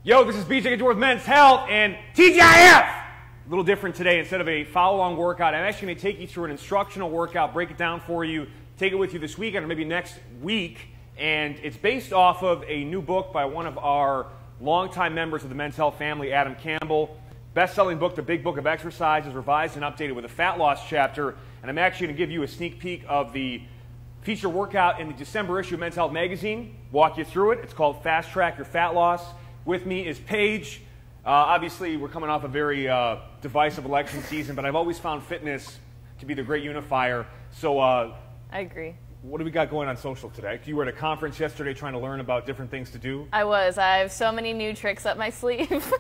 Yo, this is BJ with Men's Health and TGIF! A little different today. Instead of a follow-along workout, I'm actually going to take you through an instructional workout, break it down for you, take it with you this weekend or maybe next week. And it's based off of a new book by one of our longtime members of the Men's Health family, Adam Campbell. Best-selling book, The Big Book of Exercises, revised and updated with a fat loss chapter. And I'm actually going to give you a sneak peek of the feature workout in the December issue of Men's Health magazine, walk you through it. It's called Fast Track Your Fat Loss. With me is Paige. Obviously, we're coming off a very divisive election season, but I've always found fitness to be the great unifier. So, I agree. What do we got going on social today? You were at a conference yesterday trying to learn about different things to do. I was. I have so many new tricks up my sleeve.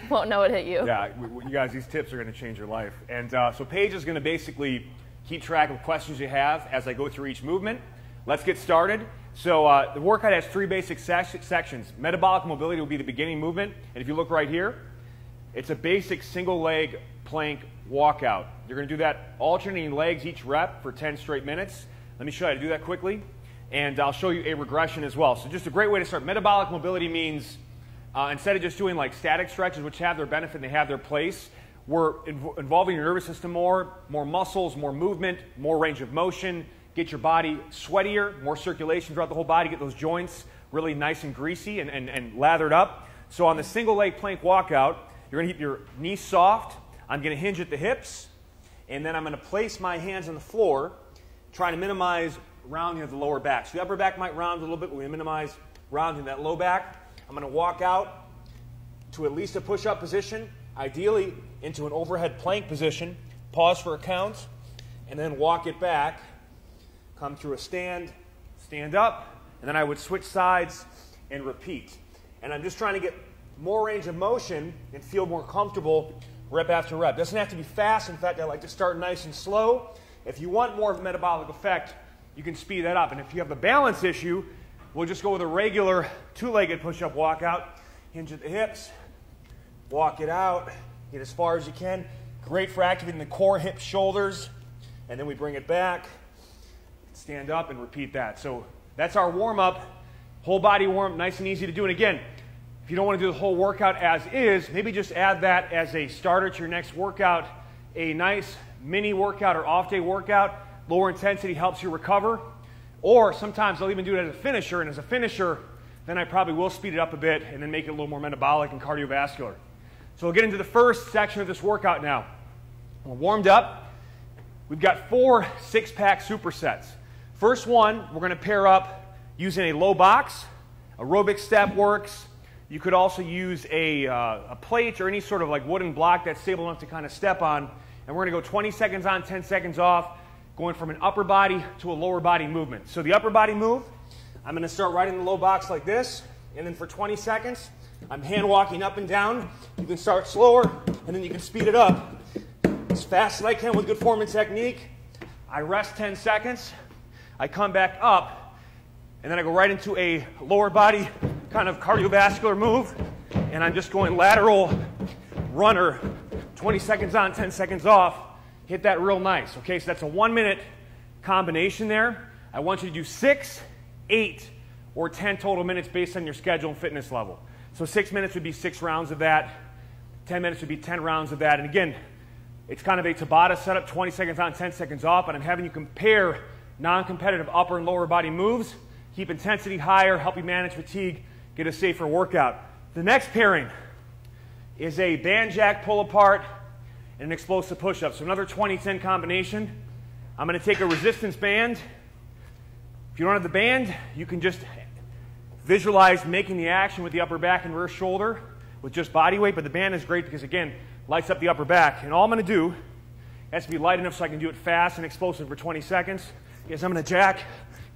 Won't know what hit you. Yeah, you guys, these tips are going to change your life. And so Paige is going to basically keep track of questions you have as I go through each movement. Let's get started. So the workout has three basic sections. Metabolic mobility will be the beginning movement. And if you look right here, it's a basic single leg plank walkout. You're going to do that alternating legs each rep for 10 straight minutes. Let me show you how to do that quickly. And I'll show you a regression as well. So just a great way to start. Metabolic mobility means instead of just doing like static stretches, which have their benefit and they have their place, we're involving your nervous system more muscles, more movement, more range of motion. Get your body sweatier, more circulation throughout the whole body, get those joints really nice and greasy and lathered up. So on the single leg plank walkout, you're going to keep your knees soft. I'm going to hinge at the hips, and then I'm going to place my hands on the floor, trying to minimize rounding of the lower back. So the upper back might round a little bit, but we minimize rounding that low back. I'm going to walk out to at least a push-up position, ideally into an overhead plank position, pause for a count, and then walk it back. Come through a stand up, and then I would switch sides and repeat. And I'm just trying to get more range of motion and feel more comfortable rep after rep. Doesn't have to be fast. In fact, I like to start nice and slow. If you want more of a metabolic effect, you can speed that up. And if you have a balance issue, we'll just go with a regular two-legged push-up walkout. Hinge at the hips, walk it out, get as far as you can. Great for activating the core, hips, shoulders, and then we bring it back. Stand up and repeat that. So that's our warm-up, whole body warm, nice and easy to do. And again, if you don't want to do the whole workout as is, maybe just add that as a starter to your next workout, a nice mini workout or off-day workout. Lower intensity helps you recover. Or sometimes I'll even do it as a finisher, and as a finisher, then I probably will speed it up a bit and then make it a little more metabolic and cardiovascular. So we'll get into the first section of this workout now. We're warmed up. We've got 4 six-pack supersets. First one, we're going to pair up using a low box. Aerobic step works. You could also use a plate or any sort of like wooden block that's stable enough to kind of step on. And we're going to go 20 seconds on, 10 seconds off, going from an upper body to a lower body movement. So the upper body move, I'm going to start right in the low box like this. And then for 20 seconds, I'm hand walking up and down. You can start slower, and then you can speed it up as fast as I can with good form and technique. I rest 10 seconds. I come back up, and then I go right into a lower body kind of cardiovascular move, and I'm just going lateral runner, 20 seconds on, 10 seconds off. Hit that real nice, okay? So that's a 1-minute combination there. I want you to do 6, 8, or 10 total minutes based on your schedule and fitness level. So 6 minutes would be 6 rounds of that. 10 minutes would be 10 rounds of that. And again, it's kind of a Tabata setup, 20 seconds on, 10 seconds off, and I'm having you compare non-competitive upper and lower body moves, keep intensity higher, help you manage fatigue, get a safer workout. The next pairing is a band jack pull apart and an explosive push-up. So another 20-10 combination. I'm going to take a resistance band. If you don't have the band, you can just visualize making the action with the upper back and rear shoulder with just body weight, but the band is great because, again, lights up the upper back. And all I'm going to do has to be light enough so I can do it fast and explosive for 20 seconds. Is I'm going to jack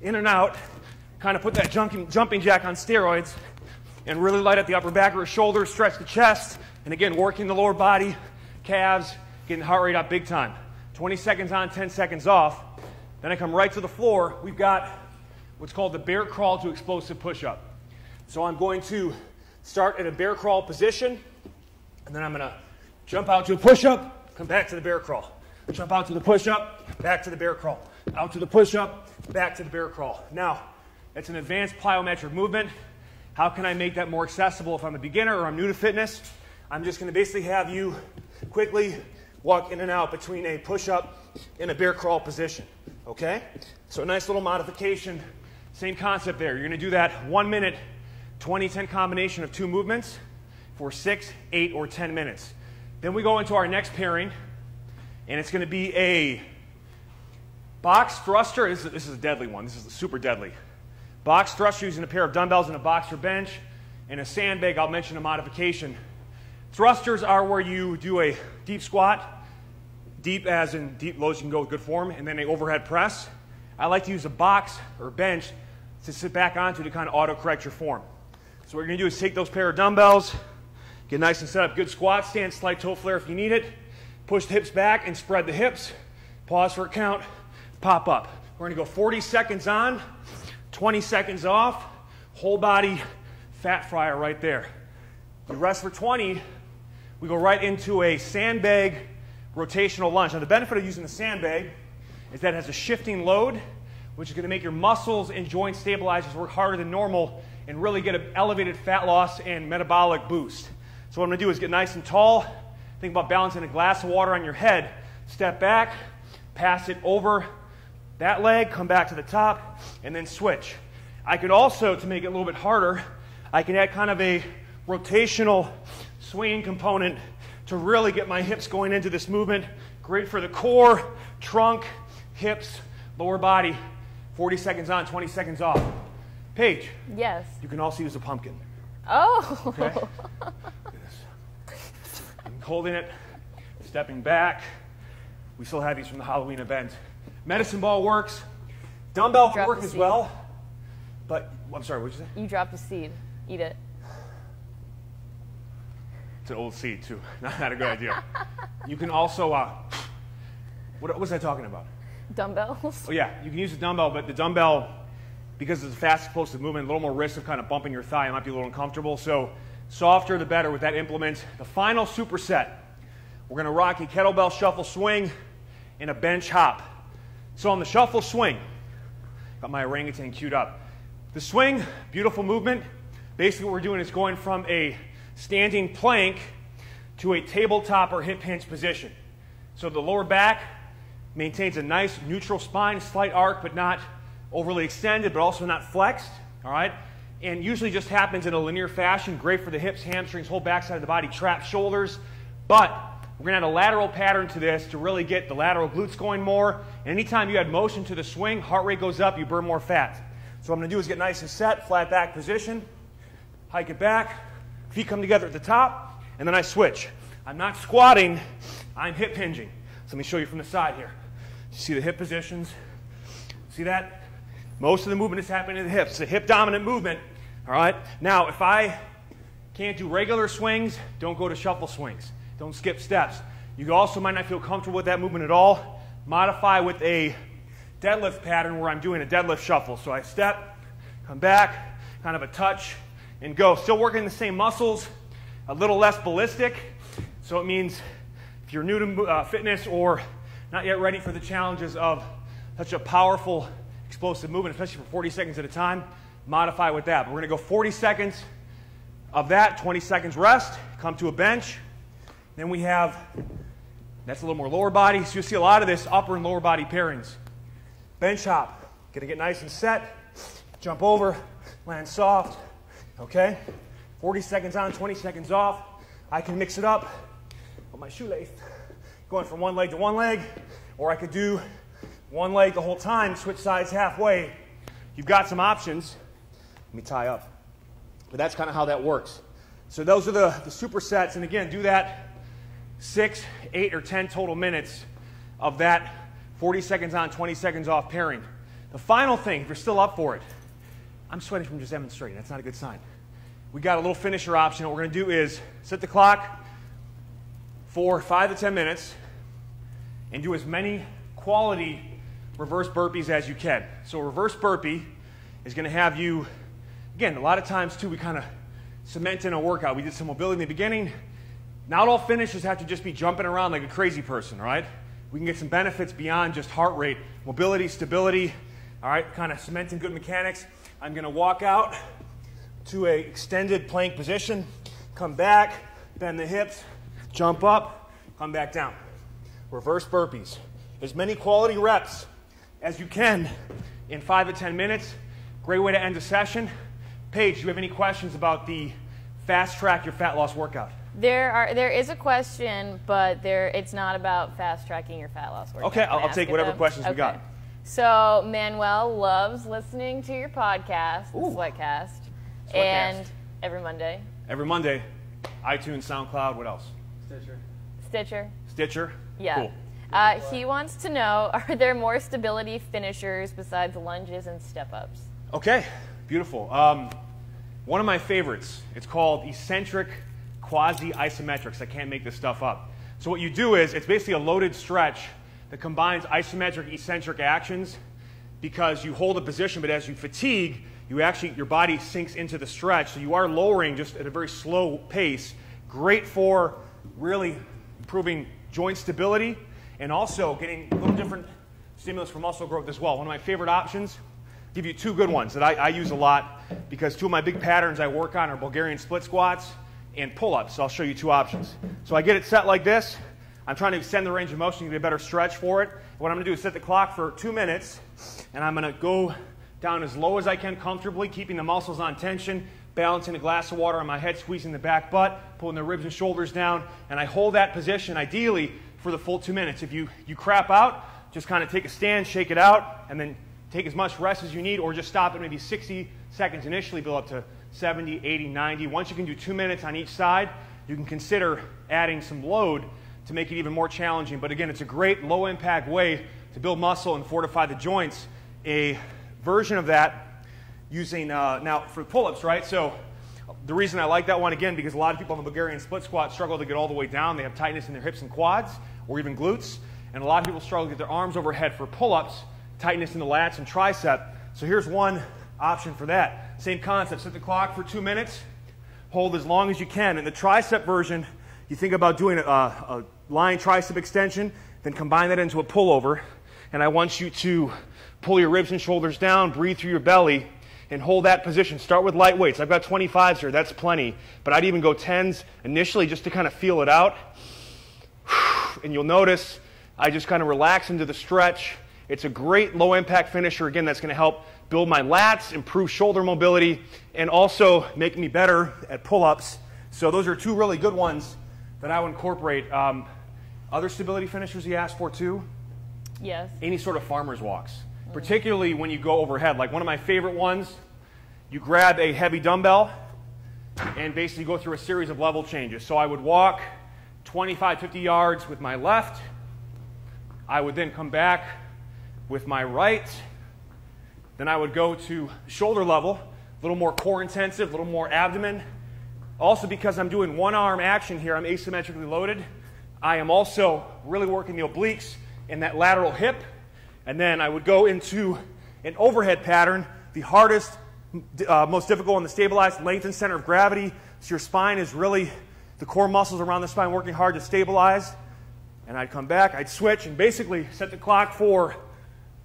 in and out, kind of put that jumping jack on steroids, and really light up the upper back or shoulders, stretch the chest, and again, working the lower body, calves, getting the heart rate up big time. 20 seconds on, 10 seconds off. Then I come right to the floor. We've got what's called the bear crawl to explosive push-up. So I'm going to start at a bear crawl position, and then I'm going to jump out to a push-up, come back to the bear crawl. Jump out to the push-up, back to the bear crawl. Out to the push-up, back to the bear crawl. Now, it's an advanced plyometric movement. How can I make that more accessible if I'm a beginner or I'm new to fitness? I'm just going to basically have you quickly walk in and out between a push-up and a bear crawl position, okay? So a nice little modification, same concept there. You're going to do that 1 minute, 20-10 combination of 2 movements for 6, 8, or 10 minutes. Then we go into our next pairing, and it's going to be a box thruster. This is a deadly one. This is super deadly. Box thruster using a pair of dumbbells and a boxer bench, and a sandbag. I'll mention a modification. Thrusters are where you do a deep squat, deep as in deep lows, you can go with good form, and then an overhead press. I like to use a box or bench to sit back onto to kind of auto-correct your form. So what you're going to do is take those pair of dumbbells, get nice and set up, good squat stance, slight toe flare if you need it, push the hips back and spread the hips, pause for a count, pop up. We're going to go 40 seconds on, 20 seconds off, whole body fat fryer right there. You rest for 20, we go right into a sandbag rotational lunge. Now the benefit of using the sandbag is that it has a shifting load, which is going to make your muscles and joint stabilizers work harder than normal and really get an elevated fat loss and metabolic boost. So what I'm going to do is get nice and tall, think about balancing a glass of water on your head, step back, pass it over that leg, come back to the top, and then switch. I could also, to make it a little bit harder, I can add kind of a rotational swinging component to really get my hips going into this movement. Great for the core, trunk, hips, lower body. 40 seconds on, 20 seconds off. Paige. Yes. You can also use a pumpkin. Oh. Okay. I'm holding it, stepping back. We still have these from the Halloween event. Medicine ball works. Dumbbell can work as well. But, I'm sorry, what did you say? You dropped a seed. Eat it. It's an old seed, too. Not a good idea. You can also, what was I talking about? Dumbbells. Oh, yeah. You can use a dumbbell, but the dumbbell, because it's a fast, explosive movement, a little more risk of kind of bumping your thigh. It might be a little uncomfortable. So, softer the better with that implement. The final superset, we're going to rock a kettlebell shuffle swing and a bench hop. So on the shuffle swing, got my orangutan queued up. The swing, beautiful movement. Basically what we're doing is going from a standing plank to a tabletop or hip hinge position. So the lower back maintains a nice neutral spine, slight arc, but not overly extended, but also not flexed, all right? And usually just happens in a linear fashion, great for the hips, hamstrings, whole backside of the body, trapped shoulders. But we're going to add a lateral pattern to this to really get the lateral glutes going more. And anytime you add motion to the swing, heart rate goes up, you burn more fat. So what I'm going to do is get nice and set, flat back position, hike it back, feet come together at the top, and then I switch. I'm not squatting, I'm hip hinging. So let me show you from the side here. You see the hip positions? See that? Most of the movement is happening in the hips. It's a hip-dominant movement, all right? Now, if I can't do regular swings, don't go to shuffle swings. Don't skip steps. You also might not feel comfortable with that movement at all. Modify with a deadlift pattern where I'm doing a deadlift shuffle. So I step, come back, kind of a touch, and go. Still working the same muscles, a little less ballistic. So it means if you're new to fitness or not yet ready for the challenges of such a powerful, explosive movement, especially for 40 seconds at a time, modify with that. But we're going to go 40 seconds of that, 20 seconds rest, come to a bench. Then we have, that's a little more lower body. So you'll see a lot of this upper and lower body pairings. Bench hop, going to get nice and set, jump over, land soft, okay? 40 seconds on, 20 seconds off. I can mix it up with my shoelace, going from one leg to one leg, or I could do one leg the whole time, switch sides halfway. You've got some options. Let me tie up. But that's kind of how that works. So those are the supersets, and again, do that 6, 8, or 10 total minutes of that 40 seconds on, 20 seconds off pairing. The final thing, if you're still up for it, I'm sweating from just demonstrating. That's not a good sign. We got a little finisher option. What we're going to do is set the clock for 5 to 10 minutes and do as many quality reverse burpees as you can. So a reverse burpee is going to have you, again, a lot of times too, we kind of cement in a workout. We did some mobility in the beginning. Not all finishers have to just be jumping around like a crazy person, all right? We can get some benefits beyond just heart rate, mobility, stability, all right, kind of cementing good mechanics. I'm going to walk out, to a extended plank position, come back, bend the hips, jump up, come back down. Reverse burpees. As many quality reps as you can in 5 to 10 minutes. Great way to end the session. Paige, do you have any questions about the fast track your fat loss workout? There is a question, but it's not about fast tracking your fat loss workout. Okay, I'll take whatever questions we got. So Manuel loves listening to your podcast, the Sweatcast, and every Monday. Every Monday, iTunes, SoundCloud, what else? Stitcher? Yeah. Cool. He wants to know, are there more stability finishers besides lunges and step-ups? Okay, beautiful. One of my favorites, it's called eccentric quasi-isometrics. I can't make this stuff up. So what you do is, it's basically a loaded stretch that combines isometric, eccentric actions because you hold a position, but as you fatigue, your body sinks into the stretch, so you are lowering just at a very slow pace. Great for really improving joint stability and also getting a little different stimulus for muscle growth as well. One of my favorite options, give you two good ones that I use a lot because two of my big patterns I work on are Bulgarian split squats and pull-ups. So I'll show you two options. So I get it set like this. I'm trying to extend the range of motion to get a better stretch for it. What I'm going to do is set the clock for 2 minutes, and I'm going to go down as low as I can comfortably, keeping the muscles on tension, balancing a glass of water on my head, squeezing the back butt, pulling the ribs and shoulders down, and I hold that position ideally for the full 2 minutes. If you crap out, just kind of take a stand, shake it out, and then take as much rest as you need, or just stop at maybe 60 seconds initially, build up to 70, 80, 90. Once you can do 2 minutes on each side, you can consider adding some load to make it even more challenging. But again, it's a great low-impact way to build muscle and fortify the joints. A version of that using, now for pull-ups, right? So the reason I like that one, again, because a lot of people on the Bulgarian split squat struggle to get all the way down. They have tightness in their hips and quads, or even glutes. And a lot of people struggle to get their arms overhead for pull-ups, tightness in the lats and tricep. So here's one option for that. Same concept, set the clock for 2 minutes, hold as long as you can. In the tricep version, you think about doing a lying tricep extension, then combine that into a pullover. And I want you to pull your ribs and shoulders down, breathe through your belly, and hold that position. Start with light weights. I've got 25s here, that's plenty. But I'd even go 10s initially just to kind of feel it out. And you'll notice I just kind of relax into the stretch. It's a great low-impact finisher, again, that's going to help build my lats, improve shoulder mobility, and also make me better at pull-ups. So those are two really good ones that I would incorporate. Other stability finishers you asked for too? Yes. Any sort of farmer's walks, particularly when you go overhead. Like one of my favorite ones, you grab a heavy dumbbell and basically go through a series of level changes. So I would walk 25, 50 yards with my left. I would then come back with my right. Then I would go to shoulder level, a little more core intensive, a little more abdomen. Also, because I'm doing one arm action here, I'm asymmetrically loaded. I am also really working the obliques and that lateral hip. And then I would go into an overhead pattern, the hardest, most difficult one to stabilize, lengthen center of gravity. So your spine is really, the core muscles around the spine working hard to stabilize. And I'd come back, I'd switch, and basically set the clock for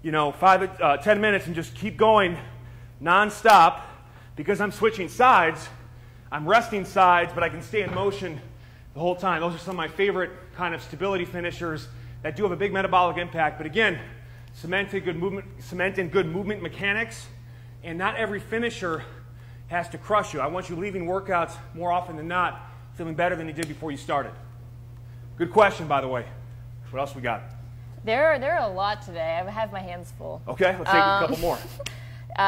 10 minutes and just keep going non-stop. Because I'm switching sides, I'm resting sides, but I can stay in motion the whole time. Those are some of my favorite kind of stability finishers that do have a big metabolic impact. But again, cement in good movement mechanics, and not every finisher has to crush you. I want you leaving workouts more often than not feeling better than you did before you started. Good question, by the way. What else we got? There are a lot today. I have my hands full. Okay, let's take a couple more.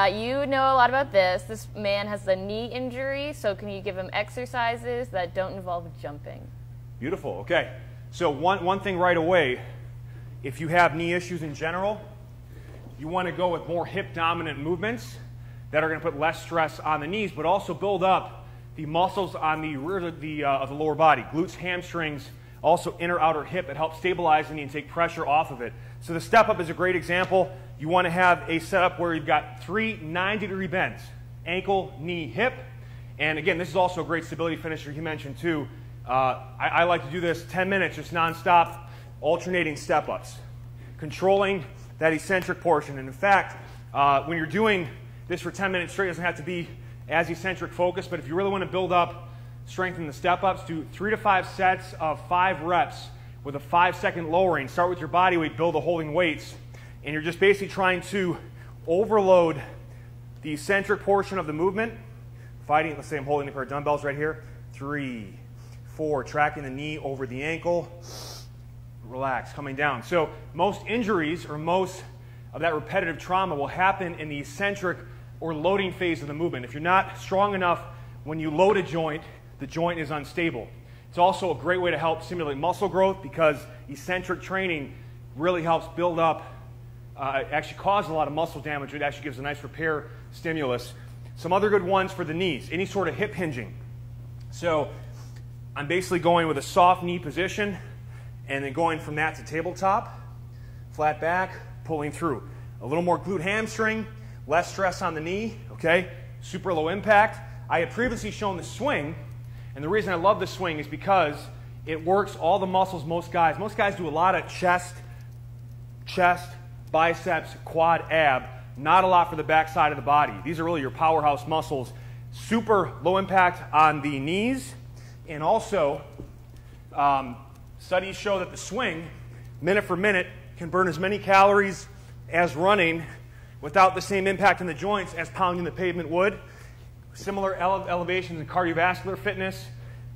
You know a lot about this. This man has a knee injury, so can you give him exercises that don't involve jumping? Beautiful. Okay. So one thing right away, if you have knee issues in general, you want to go with more hip-dominant movements that are going to put less stress on the knees, but also build up the muscles on the rear of the lower body, glutes, hamstrings, also inner outer hip that helps stabilize the knee and take pressure off of it. So the step up is a great example. You want to have a setup where you've got 3 90-degree bends, ankle, knee, hip. And again, this is also a great stability finisher he mentioned too. I like to do this 10 minutes, just nonstop, alternating step-ups, controlling that eccentric portion. And in fact, when you're doing this for 10 minutes straight, it doesn't have to be as eccentric focus, but if you really want to build up strength in the step-ups, do 3 to 5 sets of 5 reps with a 5-second lowering. Start with your body weight, build the holding weights, and you're just basically trying to overload the eccentric portion of the movement, fighting, let's say I'm holding a pair of dumbbells right here, 3, 4, tracking the knee over the ankle, relax, coming down. So most injuries or most of that repetitive trauma will happen in the eccentric or loading phase of the movement. If you're not strong enough when you load a joint, the joint is unstable. It's also a great way to help stimulate muscle growth because eccentric training really helps build up, actually causes a lot of muscle damage. It actually gives a nice repair stimulus. Some other good ones for the knees, any sort of hip hinging. So I'm basically going with a soft knee position and then going from that to tabletop, flat back, pulling through. A little more glute hamstring, less stress on the knee, okay? Super low impact. I had previously shown the swing, and the reason I love the swing is because it works all the muscles most guys do a lot of chest, biceps, quad, ab, not a lot for the back side of the body. These are really your powerhouse muscles. Super low impact on the knees, and also studies show that the swing, minute for minute, can burn as many calories as running without the same impact in the joints as pounding the pavement would. Similar elevations in cardiovascular fitness.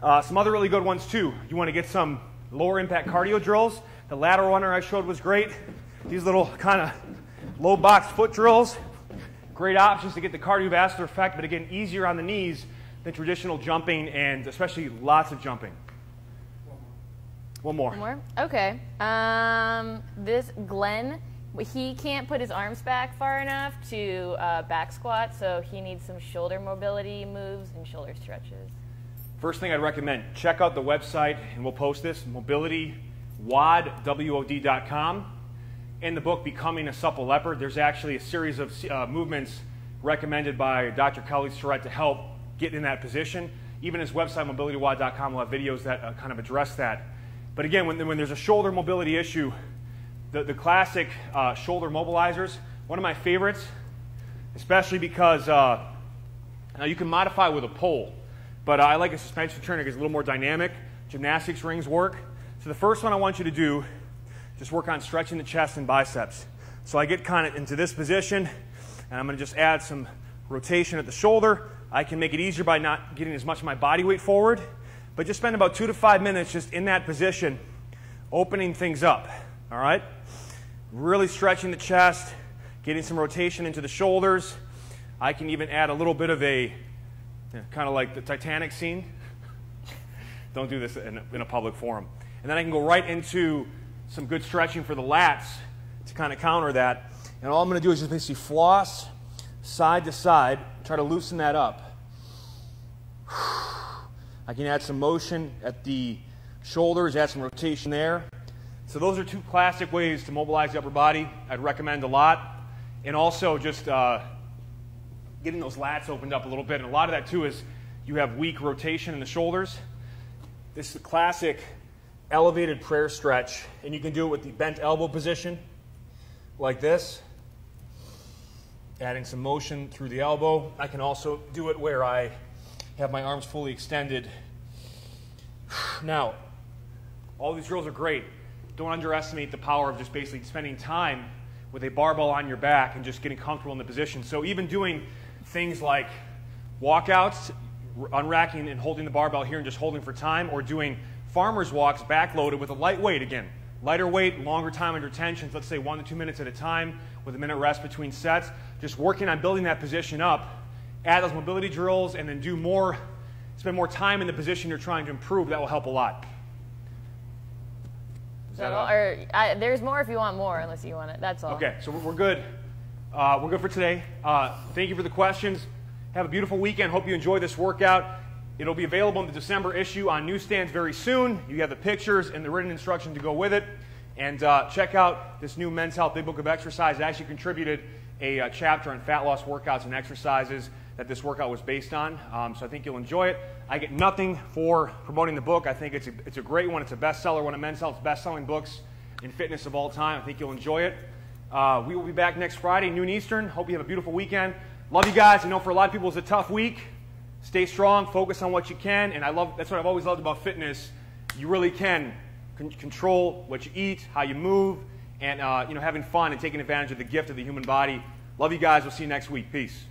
Some other really good ones too. You want to get some lower impact cardio drills. The lateral runner I showed was great. These little kind of low box foot drills, great options to get the cardiovascular effect, but again, easier on the knees than traditional jumping and especially lots of jumping. One more. One more? Okay. This Glenn, he can't put his arms back far enough to back squat, so he needs some shoulder mobility moves and shoulder stretches. First thing I'd recommend, check out the website, and we'll post this, mobilitywod.com. In the book, Becoming a Supple Leopard, there's actually a series of movements recommended by Dr. Kelly Surratt to help get in that position. Even his website, mobilitywod.com, will have videos that kind of address that. But again, when there's a shoulder mobility issue, the classic shoulder mobilizers, one of my favorites, especially because now you can modify with a pole, but I like a suspension trainer because it's a little more dynamic. Gymnastics rings work. So the first one I want you to do, just work on stretching the chest and biceps. So I get kind of into this position, and I'm going to just add some rotation at the shoulder. I can make it easier by not getting as much of my body weight forward, but just spend about 2 to 5 minutes just in that position, opening things up, all right? Really stretching the chest, getting some rotation into the shoulders. I can even add a little bit of a, kind of like the Titanic scene. Don't do this in a public forum. And then I can go right into some good stretching for the lats to kind of counter that. And all I'm going to do is just basically floss side to side, try to loosen that up. I can add some motion at the shoulders, add some rotation there. So those are 2 classic ways to mobilize the upper body I'd recommend a lot. And also just getting those lats opened up a little bit. And a lot of that too is you have weak rotation in the shoulders. This is a classic elevated prayer stretch, and you can do it with the bent elbow position like this, adding some motion through the elbow. I can also do it where I have my arms fully extended. Now, all these drills are great. Don't underestimate the power of just basically spending time with a barbell on your back and just getting comfortable in the position. So even doing things like walkouts, unracking and holding the barbell here and just holding for time, or doing farmer's walks backloaded with a light weight again. Lighter weight, longer time under tension, let's say 1 to 2 minutes at a time with a minute rest between sets. Just working on building that position up. Add those mobility drills and then spend more time in the position you're trying to improve. That will help a lot. There's more if you want more, unless you want it. That's all. Okay, so we're good. We're good for today. Thank you for the questions. Have a beautiful weekend. Hope you enjoy this workout. It'll be available in the December issue on newsstands very soon. You have the pictures and the written instruction to go with it. And check out this new Men's Health Big Book of Exercise. I actually contributed a chapter on fat loss workouts and exercises that this workout was based on. So I think you'll enjoy it. I get nothing for promoting the book. I think it's a great one. It's a bestseller, one of Men's Health's best-selling books in fitness of all time. I think you'll enjoy it. We will be back next Friday, noon Eastern. Hope you have a beautiful weekend. Love you guys. I know for a lot of people it's a tough week. Stay strong, focus on what you can, and that's what I've always loved about fitness. You really can control what you eat, how you move, and having fun and taking advantage of the gift of the human body. Love you guys. We'll see you next week. Peace.